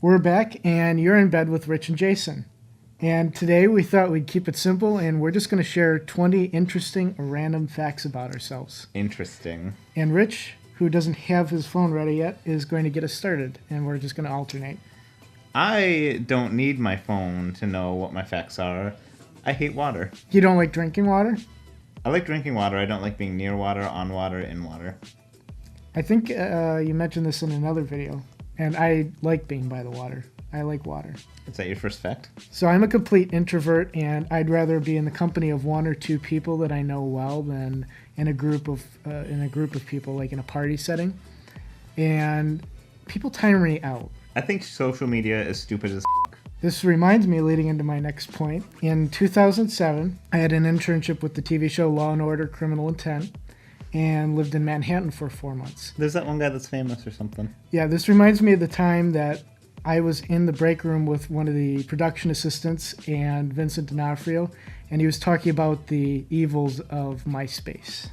We're back, and you're in bed with Rich and Jason. And today we thought we'd keep it simple, and we're just going to share 20 interesting random facts about ourselves. Interesting. And Rich, who doesn't have his phone ready yet, is going to get us started, and we're just going to alternate. I don't need my phone to know what my facts are. I hate water. You don't like drinking water? I like drinking water. I don't like being near water, on water, in water. I think you mentioned this in another video, and I like being by the water. I like water. Is that your first fact? So I'm a complete introvert, and I'd rather be in the company of one or two people that I know well than in a group of people, like in a party setting. And people tire me out. I think social media is stupid as This reminds me, leading into my next point, in 2007, I had an internship with the TV show Law & Order: Criminal Intent and lived in Manhattan for 4 months. There's that one guy that's famous or something. Yeah, this reminds me of the time that I was in the break room with one of the production assistants and Vincent D'Onofrio, and he was talking about the evils of MySpace,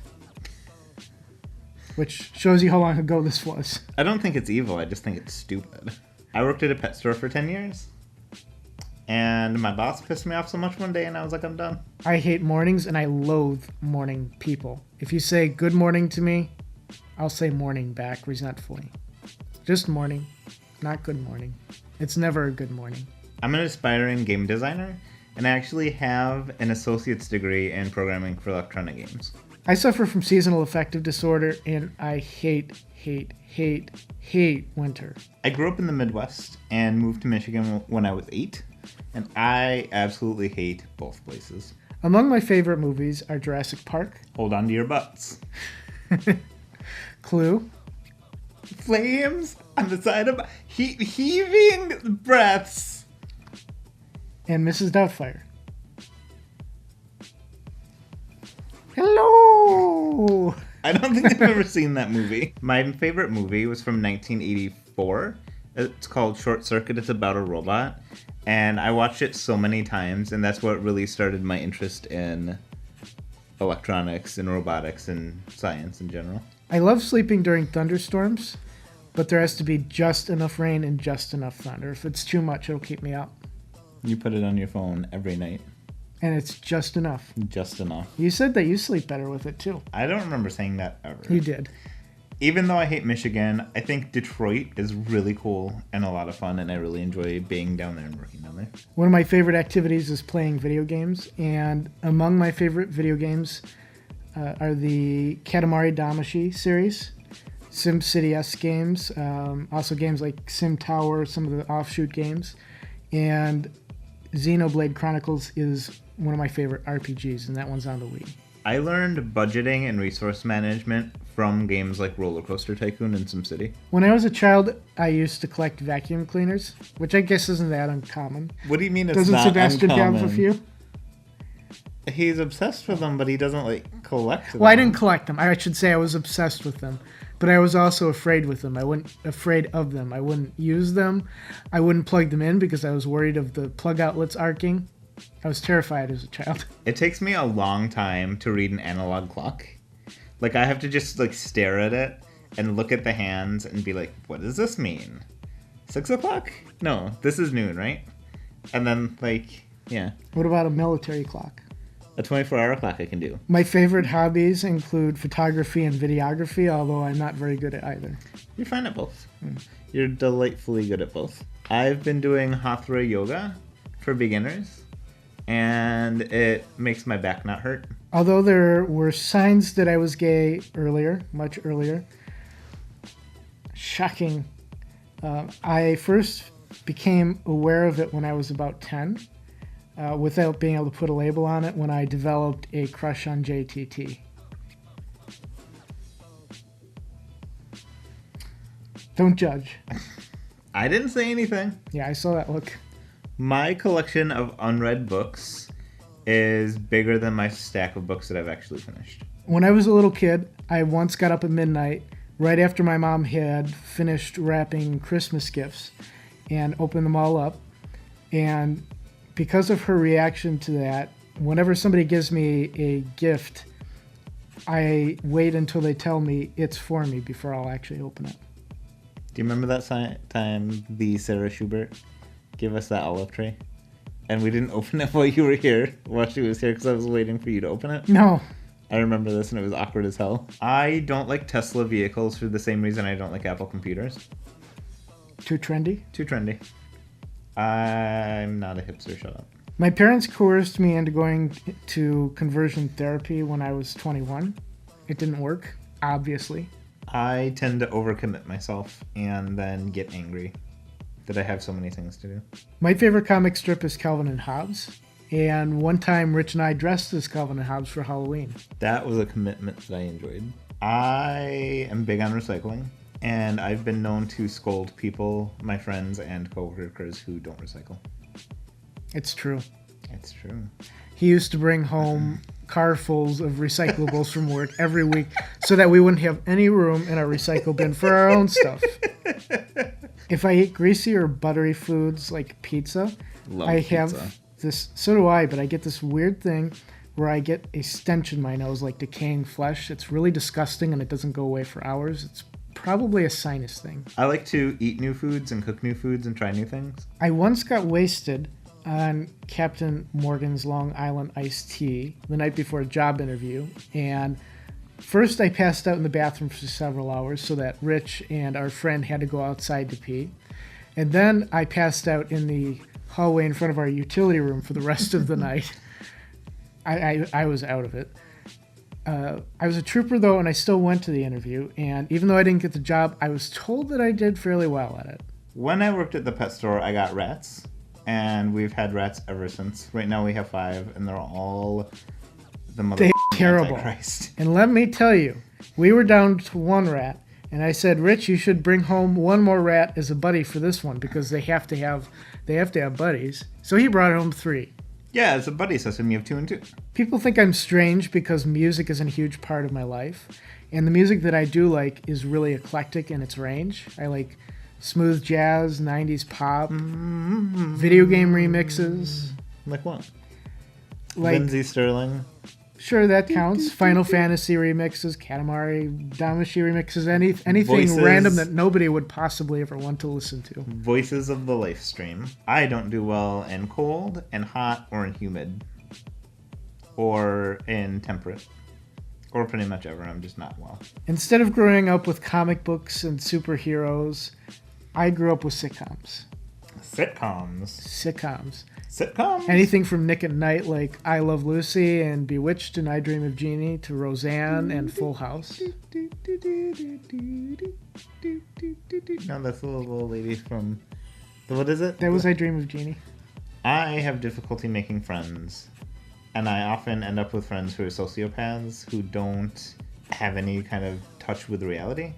which shows you how long ago this was. I don't think it's evil. I just think it's stupid. I worked at a pet store for 10 years. And my boss pissed me off so much one day, and I was like, I'm done. I hate mornings, and I loathe morning people. If you say good morning to me, I'll say morning back resentfully. Just morning, not good morning. It's never a good morning. I'm an aspiring game designer, and I actually have an associate's degree in programming for electronic games. I suffer from seasonal affective disorder, and I hate winter. I grew up in the Midwest and moved to Michigan when I was 8. And I absolutely hate both places. Among my favorite movies are Jurassic Park. Hold on to your butts. Clue. Flames on the side of heaving breaths. And Mrs. Doubtfire. Hello! I don't think I've ever seen that movie. My favorite movie was from 1984. It's called Short Circuit. It's about a robot. And I watched it so many times, and that's what really started my interest in electronics and robotics and science in general. I love sleeping during thunderstorms, but there has to be just enough rain and just enough thunder. If it's too much, it'll keep me up. You put it on your phone every night. And it's just enough. Just enough. You said that you sleep better with it, too. I don't remember saying that ever. You did. Even though I hate Michigan, I think Detroit is really cool and a lot of fun, and I really enjoy being down there and working down there. One of my favorite activities is playing video games, and among my favorite video games are the Katamari Damacy series, SimCity-esque games, also games like Sim Tower, some of the offshoot games, and Xenoblade Chronicles is one of my favorite RPGs, and that one's on the Wii. I learned budgeting and resource management from games like Roller Coaster Tycoon and SimCity. When I was a child, I used to collect vacuum cleaners, which I guess isn't that uncommon. What do you mean it's Doesn't not Sebastian uncommon? have a few? He's obsessed with them, but he doesn't, collect them. Well, I didn't collect them. I should say I was obsessed with them. But I was also afraid with them. Afraid of them. I wouldn't use them. I wouldn't plug them in because I was worried of the plug outlets arcing. I was terrified as a child. It takes me a long time to read an analog clock. I have to just, stare at it and look at the hands and be like, what does this mean? 6 o'clock? No, this is noon, right? And then, yeah. What about a military clock? A 24-hour clock I can do. My favorite hobbies include photography and videography, although I'm not very good at either. You're fine at both. You're delightfully good at both. I've been doing Hatha yoga for beginners, and it makes my back not hurt. Although there were signs that I was gay earlier, much earlier. Shocking. I first became aware of it when I was about 10, without being able to put a label on it, when I developed a crush on JTT. Don't judge. I didn't say anything. Yeah, I saw that look. My collection of unread books is bigger than my stack of books that I've actually finished. When I was a little kid, I once got up at midnight, right after my mom had finished wrapping Christmas gifts, and opened them all up. And because of her reaction to that, whenever somebody gives me a gift, I wait until they tell me it's for me before I'll actually open it. Do you remember that time the Sarah Schubert gave us that olive tray? And we didn't open it while you were here, while she was here, because I was waiting for you to open it? No. I remember this, and it was awkward as hell. I don't like Tesla vehicles for the same reason I don't like Apple computers. Too trendy? Too trendy. I'm not a hipster, shut up. My parents coerced me into going to conversion therapy when I was 21. It didn't work, obviously. I tend to overcommit myself and then get angry that I have so many things to do. My favorite comic strip is Calvin and Hobbes. And one time, Rich and I dressed as Calvin and Hobbes for Halloween. That was a commitment that I enjoyed. I am big on recycling, and I've been known to scold people, my friends, and coworkers who don't recycle. It's true. It's true. He used to bring home carfuls of recyclables from work every week so that we wouldn't have any room in our recycle bin for our own stuff. If I eat greasy or buttery foods like pizza, Love I pizza. have this, so do I, but I get this weird thing where I get a stench in my nose like decaying flesh. It's really disgusting and it doesn't go away for hours. It's probably a sinus thing. I like to eat new foods and cook new foods and try new things. I once got wasted on Captain Morgan's Long Island iced tea the night before a job interview, and first I passed out in the bathroom for several hours so that Rich and our friend had to go outside to pee, and then I passed out in the hallway in front of our utility room for the rest of the night. I was out of it. I was a trooper though, and I still went to the interview, and even though I didn't get the job, I was told that I did fairly well at it. When I worked at the pet store, I got rats, and we've had rats ever since. Right now we have 5, and they're all the mother terrible. Antichrist. And let me tell you, we were down to 1 rat, and I said, Rich, you should bring home 1 more rat as a buddy for this one because they have to have buddies. So he brought home 3. Yeah, it's a buddy system. You have 2 and 2. People think I'm strange because music isn't a huge part of my life, and the music that I do like is really eclectic in its range. I like smooth jazz, 90s pop, video game remixes. Like what? Like Lindsey Sterling. Sure, that counts. Final Fantasy remixes, Katamari Damacy remixes, anything Voices. random that nobody would possibly ever want to listen to. Voices of the life stream. I don't do well in cold, and hot, or in humid. Or in temperate. Or pretty much ever. I'm just not well. Instead of growing up with comic books and superheroes, I grew up with sitcoms. Sitcoms. Anything from Nick at Night, like I Love Lucy and Bewitched and I Dream of Jeannie, to Roseanne and Full House. No, that's the little lady from... What is it? That was I Dream of Jeannie. I have difficulty making friends. And I often end up with friends who are sociopaths who don't have any kind of touch with reality.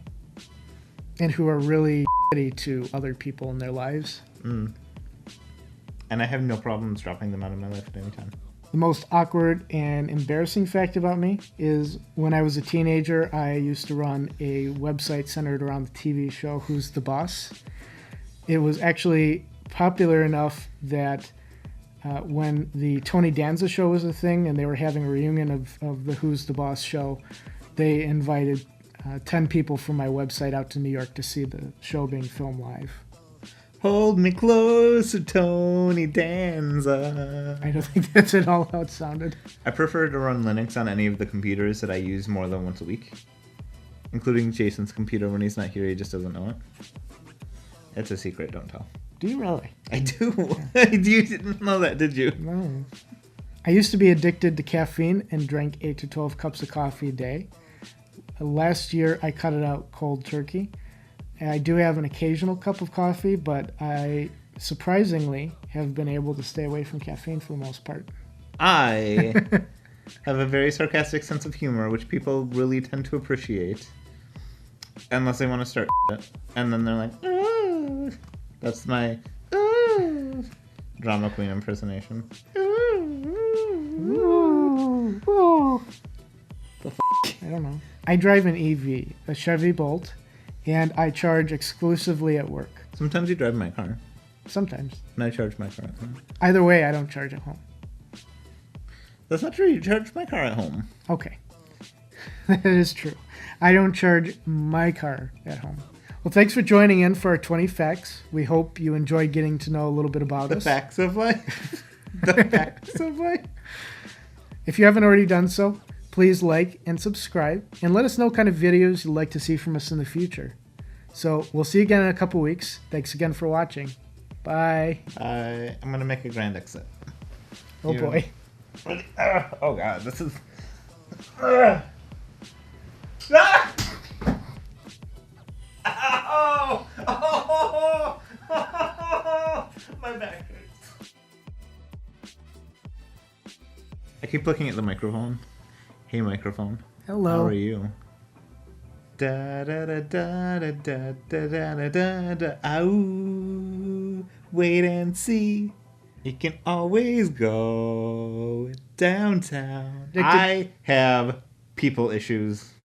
And who are really shitty to other people in their lives. And I have no problems dropping them out of my life at any time. The most awkward and embarrassing fact about me is when I was a teenager, I used to run a website centered around the TV show Who's the Boss. It was actually popular enough that when the Tony Danza show was a thing and they were having a reunion of the Who's the Boss show, they invited 10 people from my website out to New York to see the show being filmed live. Hold me closer, Tony Danza. I don't think that's at all how it sounded. I prefer to run Linux on any of the computers that I use more than once a week. Including Jason's computer when he's not here, he just doesn't know it. It's a secret, don't tell. Do you really? I do. You didn't know that, did you? No. I used to be addicted to caffeine and drank 8 to 12 cups of coffee a day. Last year, I cut it out cold turkey. I do have an occasional cup of coffee, but I surprisingly have been able to stay away from caffeine for the most part. I have a very sarcastic sense of humor, which people really tend to appreciate. Unless they want to start it. And then they're like, "Ooh." That's my drama queen impersonation. I don't know. I drive an EV, a Chevy Bolt, and I charge exclusively at work. Sometimes you drive my car. Sometimes. And I charge my car at home. Either way, I don't charge at home. That's not true. You charge my car at home. Okay. That is true. I don't charge my car at home. Well, thanks for joining in for our 20 facts. We hope you enjoyed getting to know a little bit about The us. facts of life. The facts of life. If you haven't already done so, please like and subscribe, and let us know what kind of videos you'd like to see from us in the future. So we'll see you again in a couple weeks. Thanks again for watching. Bye. I'm going to make a grand exit. Oh boy. Ready? Oh god, this is... Ah! Oh! Oh! My back hurts. I keep looking at the microphone. Hey microphone. Hello. How are you? Da da da da da da da da da da. Ow! Wait and see. You can always go downtown. I have people issues.